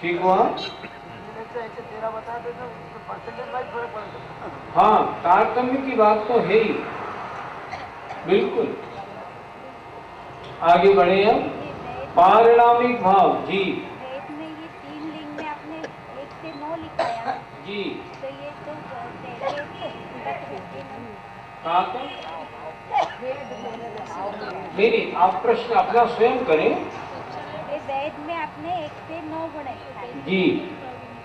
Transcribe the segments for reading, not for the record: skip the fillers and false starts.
ठीक हुआ। हाँ, तारतम्य की बात तो है ही, बिल्कुल। आगे बढ़े अब। पारिणामिक भाव जी। वेद में ये 3 लिंग में आपने 1 से 9 लिखा है जी, तो ये तो कहा था? नहीं, आप प्रश्न अपना स्वयं करें। ये वेद में आपने 1 से 9 गुणे जी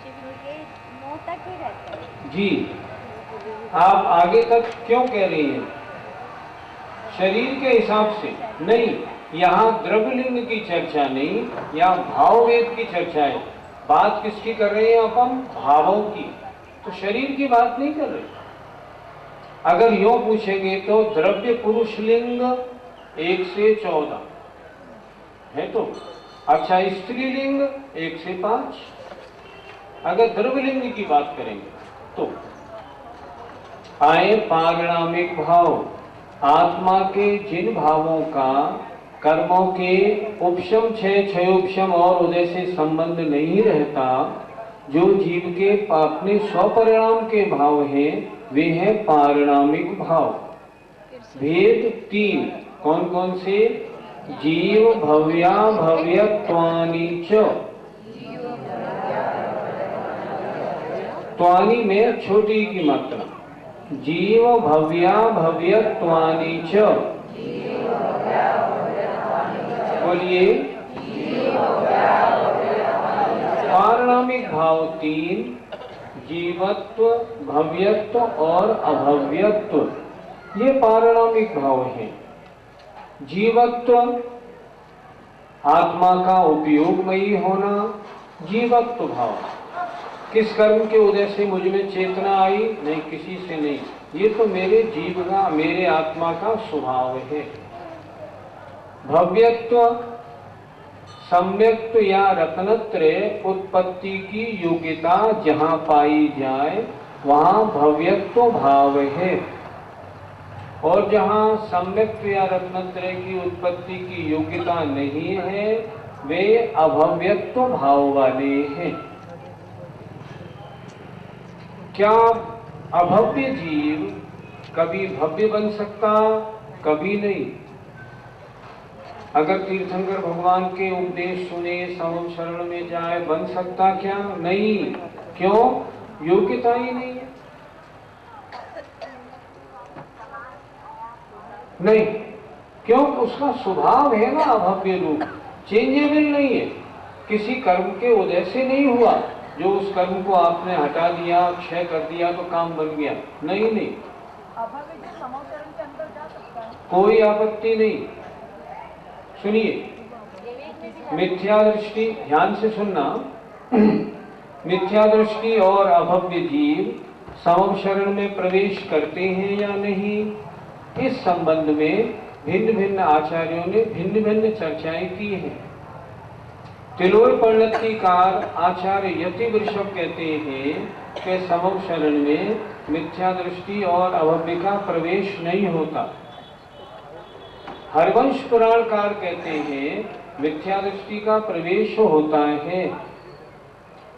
तो ये 9 तक ही रहते हैं। जी, आप आगे तक क्यों कह रही हैं? शरीर के हिसाब से नहीं, यहाँ द्रव्यलिंग की चर्चा नहीं, यहाँ भाववेद की चर्चा है। बात किसकी कर रहे हैं अपन? भावों की। तो शरीर की बात नहीं कर रहे। अगर यूं पूछेंगे तो द्रव्य पुरुष लिंग 1 से 14 है तो अच्छा, स्त्रीलिंग 1 से 5। अगर द्रव्यलिंग की बात करेंगे तो आए पारिणामिक भाव। आत्मा के जिन भावों का कर्मों के उपशम क्षयोपशम और उदय से संबंध नहीं रहता, जो जीव के अपने स्वपरिणाम के भाव हैं, वे हैं पारिणामिक भाव। भेद 3 कौन कौन से? जीव भव्या भव्यत्वानि च। त्वानि में छोटी की मात्रा। जीव भव्या भव्यत्वानि च। बोलिए। पारिणामिक भाव 3, जीवत्व, भव्यत्व और अभव्यत्व, ये पारिणामिक भाव हैं। जीवत्व आत्मा का उपयोगमयी होना, जीवत्व भाव। किस कर्म के उदय से मुझ में चेतना आई? नहीं, किसी से नहीं, ये तो मेरे जीव का, मेरे आत्मा का स्वभाव है। भव्यत्व सम्यक्त्व या रत्नत्रय उत्पत्ति की योग्यता जहां पाई जाए वहां भव्यत्व भाव है, और जहां सम्यक्त्व या रत्नत्रय की उत्पत्ति की योग्यता नहीं है वे अभव्यत्व भाव वाले हैं। क्या अभव्य जीव कभी भव्य बन सकता? कभी नहीं। अगर तीर्थंकर भगवान के उपदेश सुने, समम शरण में जाए, बन सकता क्या? नहीं। क्यों? योग्यता ही नहीं है। नहीं, क्यों? उसका स्वभाव है ना अभव्य रूप, चेंजेबल नहीं है। किसी कर्म के उदय से नहीं हुआ, जो उस कर्म को आपने हटा दिया, क्षय कर दिया तो काम बन गया। नहीं नहीं, अभव्य समोचरण के अंदर जा सकता है, कोई आपत्ति नहीं। सुनिए, मिथ्या दृष्टि, ध्यान से सुनना। मिथ्या दृष्टि और अभव्य जीव समम शरण में प्रवेश करते हैं या नहीं, इस संबंध में भिन्न भिन्न आचार्यों ने भिन्न भिन्न चर्चाएं की हैं। तिलोय परिणतिकार आचार्य यति वृषभ कहते हैं कि समम शरण में मिथ्या दृष्टि और अभव्य का प्रवेश नहीं होता। हरवंश पुराणकार कहते हैं मिथ्या दृष्टि का प्रवेश होता है।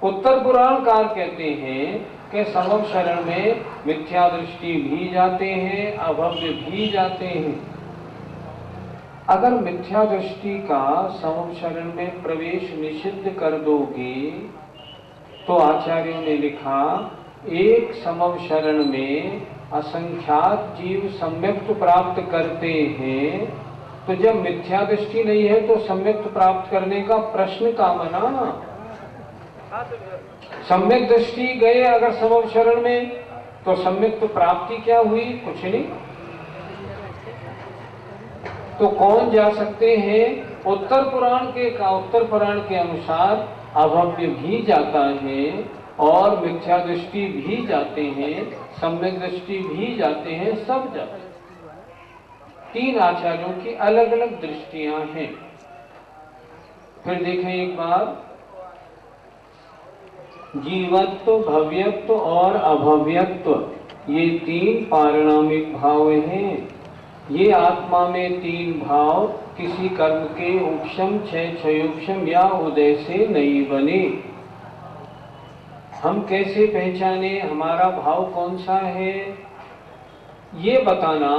उत्तर पुराणकार कहते हैं कि समम शरण में मिथ्या दृष्टि भी जाते हैं, अभव्य भी जाते हैं। अगर मिथ्या दृष्टि का समम शरण में प्रवेश निषिद्ध कर दोगे तो आचार्यों ने लिखा, एक समम शरण में असंख्यात जीव सम्यक्त प्राप्त करते हैं, तो जब मिथ्या दृष्टि नहीं है तो सम्यक्त प्राप्त करने का प्रश्न का बना। सम्यक दृष्टि गए अगर समम शरण में तो सम्यक्त प्राप्ति क्या हुई? कुछ नहीं। तो कौन जा सकते हैं? उत्तर पुराण के अनुसार अभव्य भी जाता है और मिथ्या दृष्टि भी जाते हैं, सम्यक दृष्टि भी जाते हैं, सब जाते हैं। 3 आचार्यों की अलग अलग दृष्टियां हैं। फिर देखें एक बार, जीवत्व, भव्यत्व और अभव्यत्व, ये 3 पारिणामिक भाव हैं। ये आत्मा में 3 भाव किसी कर्म के उपशम क्षयोपशम या उदय से नहीं बने। हम कैसे पहचाने हमारा भाव कौन सा है, ये बताना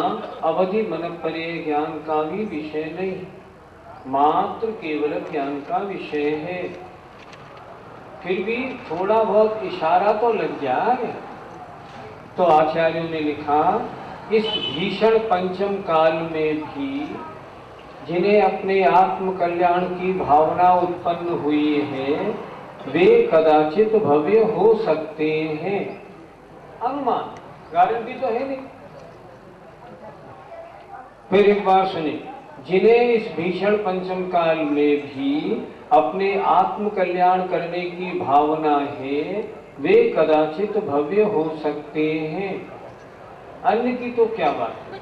अवधि मनःपर्यय ज्ञान का भी विषय नहीं, मात्र केवल ज्ञान का विषय है। फिर भी थोड़ा बहुत इशारा तो लग जाए। तो आचार्यों ने लिखा, इस भीषण पंचम काल में भी जिन्हें अपने आत्म कल्याण की भावना उत्पन्न हुई है, वे कदाचित भव्य हो सकते हैं। अनुमान, गारंटी तो है नहीं। फिर एक बार सुनिए, जिन्हें इस भीषण पंचम काल में भी अपने आत्म कल्याण करने की भावना है, वे कदाचित भव्य हो सकते हैं। अन्य की तो क्या बात है?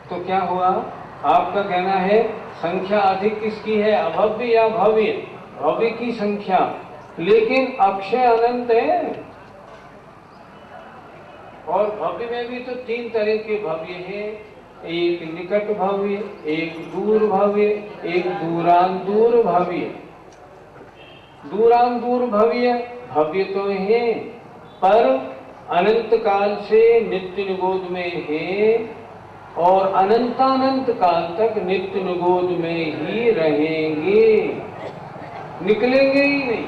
तो क्या हुआ? आपका कहना है संख्या अधिक किसकी है, अभव्य या भव्य? भव्य की संख्या, लेकिन अक्षय अनंत है। और भव्य में भी तो तीन तरह के भव्य हैं, एक निकट भव्य, एक दूर भव्य, एक दूरान दूर भव्य। दूरान दूर भव्य भव्य तो है, पर अनंत काल से नित्य निगोद में है और अनंतानंत काल तक नित्य निगोद में ही रहेंगे, निकलेंगे ही नहीं।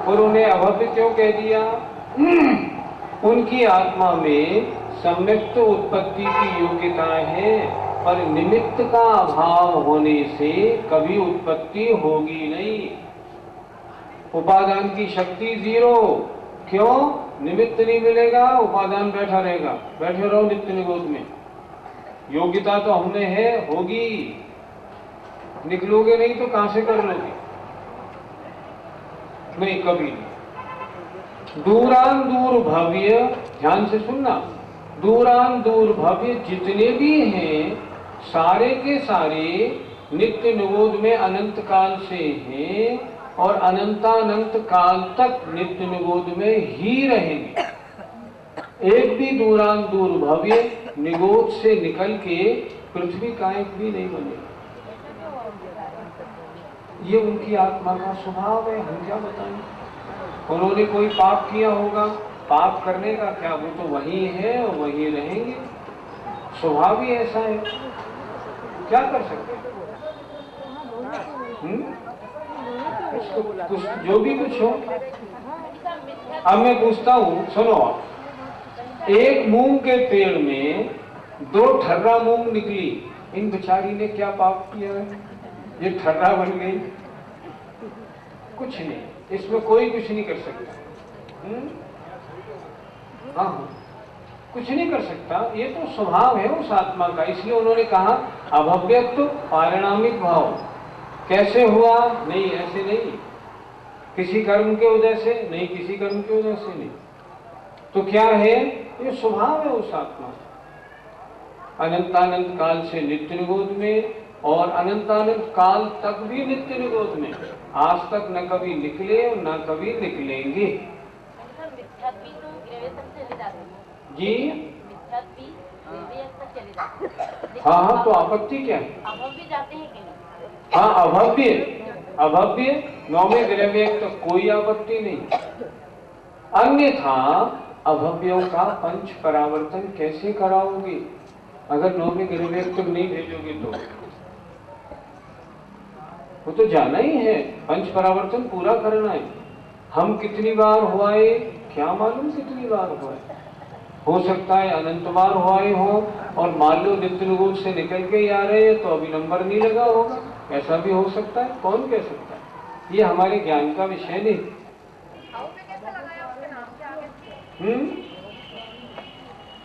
और उन्हें अभव्य क्यों कह दिया? उनकी आत्मा में सम्यक्त उत्पत्ति की योग्यता है, पर निमित्त का अभाव होने से कभी उत्पत्ति होगी नहीं। उपादान की शक्ति जीरो। क्यों? निमित्त नहीं मिलेगा, उपादान बैठा रहेगा। बैठे रहो नित्य निगोद में। योग्यता तो हमने है, होगी। निकलोगे नहीं तो कहां से कर लोगे? नहीं, कभी नहीं। दूरान दूर भव्य, ध्यान से सुनना, दूरान दूर भव्य जितने भी हैं, सारे के सारे नित्य निगोद में अनंत काल से हैं और अनंतानंत काल तक नित्य निगोद में ही रहेंगे। एक भी दूरान दूर भव्य निगोद से निकल के पृथ्वी का एक भी नहीं बनेगा। ये उनकी आत्मा का स्वभाव है, हम क्या बताएं। उन्होंने कोई पाप किया होगा, पाप करने का क्या, वो तो वही है और वही रहेंगे। स्वभाव ही ऐसा है, क्या कर सकते हैं। कुछ जो भी कुछ हो। अब मैं पूछता हूँ, सुनो, एक मूंग के पेड़ में दो ठर्रा मूंग निकली, इन बेचारी ने क्या पाप किया है? ये ठर्रा बन गई। कुछ नहीं, इसमें कोई कुछ नहीं कर सकता। हाँ, कुछ नहीं कर सकता। ये तो स्वभाव है उस आत्मा का। इसलिए उन्होंने कहा अभव्यत्व पारिणामिक भाव। कैसे हुआ? नहीं, ऐसे नहीं। किसी कर्म के उदय से नहीं, किसी कर्म के उदय से नहीं। तो क्या है? ये स्वभाव है उस आत्मा। अनंतानंत काल से नित्य निगोद में और अनंतानंत काल तक भी नित्य निगोद में। आज तक न कभी निकले और न कभी निकलेंगे। जी हाँ हाँ, तो आपत्ति क्या है? अभव्य जाते हैं कि नहीं? हाँ, अभव्य, अभव्य नौवे ग्रव्य तक कोई आपत्ति नहीं। अन्यथा अभव्यों का पंच परावर्तन कैसे कराओगे? अगर नौवे ग्रव्य तक नहीं भेजोगे तो वो तो जाना ही है, पंच परावर्तन पूरा करना है। हम कितनी बार हुआए क्या मालूम, कितनी बार हुआए। हो सकता है अनंत बार हुआए हो और मान लो नित्य निगोद से निकल के ही आ रहे हैं तो अभी नंबर नहीं लगा होगा। ऐसा भी हो सकता है, कौन कह सकता है। ये हमारे ज्ञान का विषय नहीं।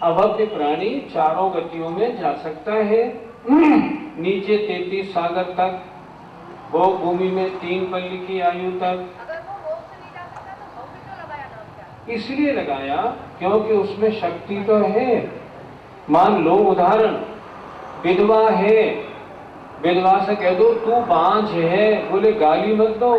अभव्य प्राणी चारों गतियों में जा सकता है। नीचे 33 सागर तक, वो भूमि में 3 पल्ली की आयु तक। इसलिए लगाया क्योंकि उसमें शक्ति तो है। मान लो उदाहरण, विधवा है, विधवा से कह दो तू बांझ है, बोले गाली मत दो,